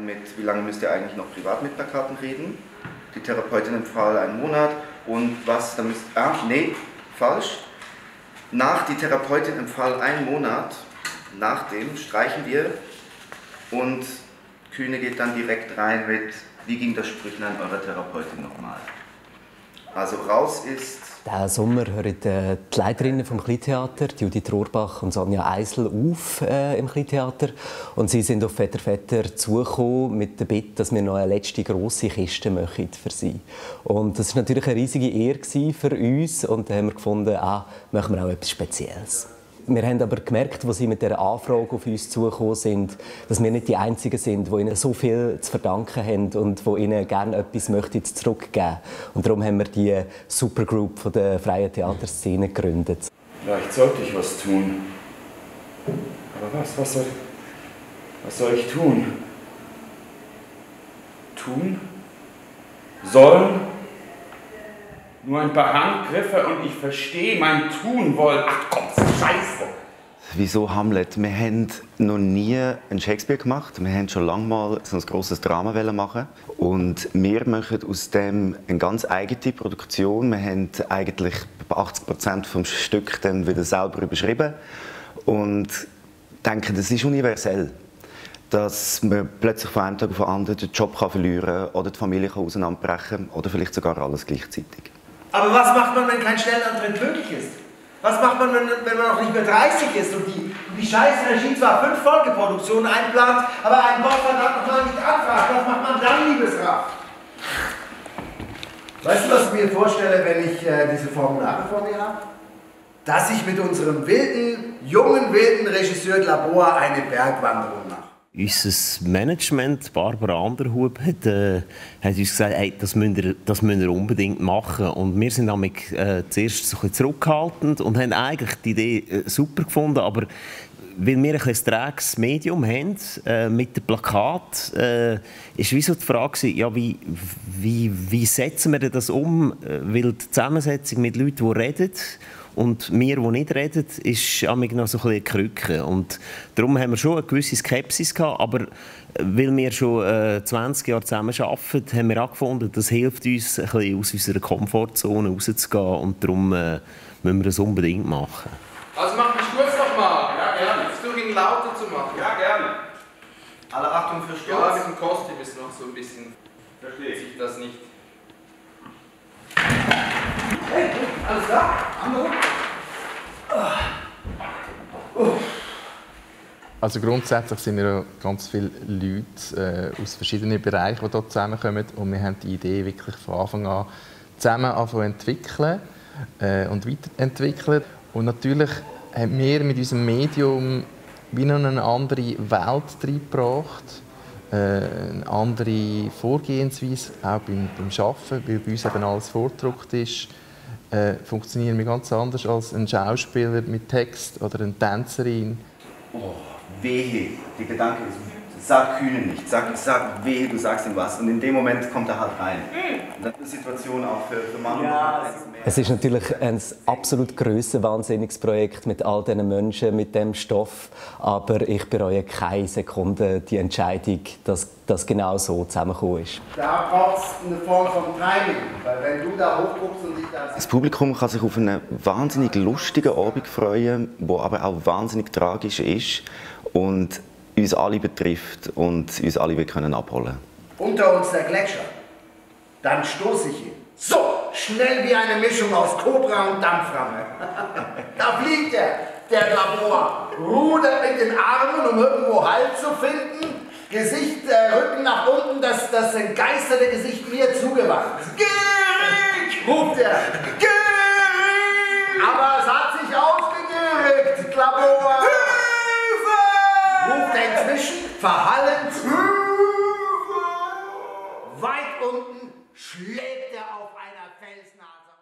Mit wie lange müsst ihr eigentlich noch privat mit Plakaten reden? Die Therapeutin empfahl einen Monat und was, da müsst, nee, falsch. Die Therapeutin empfahl einen Monat, nach dem streichen wir und Kühne geht dann direkt rein mit, wie ging das Sprüchlein eurer Therapeutin nochmal? Also raus ist... Diesen Sommer hören die Leiterinnen vom Kleintheater, Judith Rohrbach und Sonja Eisel, auf im Kleintheater. Und sie sind auf Vetter Vetter zugekommen mit der Bitte, dass wir noch eine letzte grosse Kiste machen für sie. Und das war natürlich eine riesige Ehre für uns. Und da haben wir gefunden, machen wir auch etwas Spezielles. Wir haben aber gemerkt, als sie mit dieser Anfrage auf uns zugekommen sind, dass wir nicht die Einzigen sind, die ihnen so viel zu verdanken haben und die ihnen gerne etwas zurückgeben möchten. Und darum haben wir die Supergroup von der freien Theaterszene gegründet. Vielleicht sollte ich was tun. Aber was soll ich tun? Tun? Sollen? Nur ein paar Handgriffe und ich verstehe mein Tun wollen. Ach komm, Scheiße! Wieso Hamlet? Wir haben noch nie einen Shakespeare gemacht. Wir haben schon lange mal so ein grosses Drama machen. Und wir machen aus dem eine ganz eigene Produktion. Wir haben eigentlich 80% vom Stück dann wieder selber überschrieben. Und denken, das ist universell. Dass man plötzlich von einem Tag auf den anderen den Job verlieren kann oder die Familie auseinanderbrechen kann oder vielleicht sogar alles gleichzeitig. Aber was macht man, wenn kein Schnellantritt möglich ist? Was macht man, wenn man noch nicht mehr 30 ist und die scheiß Regie zwar 5 Folgeproduktionen einplant, aber einen Bauvertrag noch mal nicht anfragt? Was macht man dann, liebes Raff? Weißt du, was ich mir vorstelle, wenn ich diese Formulare vor mir habe? Dass ich mit unserem jungen Regisseur Labor eine Bergwanderung mache. Unser Management, Barbara Anderhub, hat uns gesagt, hey, das müsst ihr unbedingt machen. Und wir sind zuerst so ein bisschen zurückhaltend und haben eigentlich die Idee super gefunden. Aber weil wir ein träges Medium haben, mit dem Plakat, ist wie so die Frage, ja, wie setzen wir das um? Weil die Zusammensetzung mit Leuten, die reden, und wir, die nicht reden, ist noch so ein bisschen eine Krücke. Und darum haben wir schon eine gewisse Skepsis gehabt, aber weil wir schon 20 Jahre zusammen arbeiten, haben wir auch gefunden, das hilft uns, ein bisschen aus unserer Komfortzone rauszugehen und darum müssen wir das unbedingt machen. Also mach mich kurz nochmal. Ja, gerne. Versuch ihn lauter zu machen. Ja, gerne. Alle Achtung für Sturz. Ja, mit dem Kostüm ist noch so ein bisschen... Verstehe ich das nicht. Hey, alles klar? Andere? Also grundsätzlich sind ja ganz viele Leute aus verschiedenen Bereichen, die hier zusammenkommen. Und wir haben die Idee wirklich von Anfang an zusammen entwickeln und weiterentwickeln. Und natürlich haben wir mit unserem Medium wie noch eine andere Welt reingebracht. Eine andere Vorgehensweise, auch beim Arbeiten, weil bei uns eben alles vorgedruckt ist. Funktionieren wir ganz anders als ein Schauspieler mit Text oder eine Tänzerin. Oh, wehe, der Gedanke ist, sag Kühne nicht, sag wehe, du sagst ihm was. Und in dem Moment kommt er halt rein. Und das ist eine Situation auch für Manu. Ja, es ist natürlich ein absolut grössenwahnsinniges Projekt mit all diesen Menschen, mit dem Stoff. Aber ich bereue keine Sekunde die Entscheidung, dass das genau so zusammengekommen ist. Da braucht es eine Form von Timing, weil wenn du da hochguckst und dich da... Das Publikum kann sich auf einen wahnsinnig lustigen Abend freuen, der aber auch wahnsinnig tragisch ist und uns alle betrifft und uns alle wir können abholen. Unter uns der Gletscher. Dann stoße ich ihn. So, schnell wie eine Mischung aus Kobra und Dampframme. Da fliegt er, der Labor, rudert mit den Armen, um irgendwo Halt zu finden. Gesicht, Rücken nach unten, das entgeisterte Gesicht mir zugewandt. Gehrig, ruft er. Gehrig! Aber es hat sich ausgegehrig, Labor. Ruft er inzwischen, verhallend. Weit unten schlägt er auf einer Felsnase.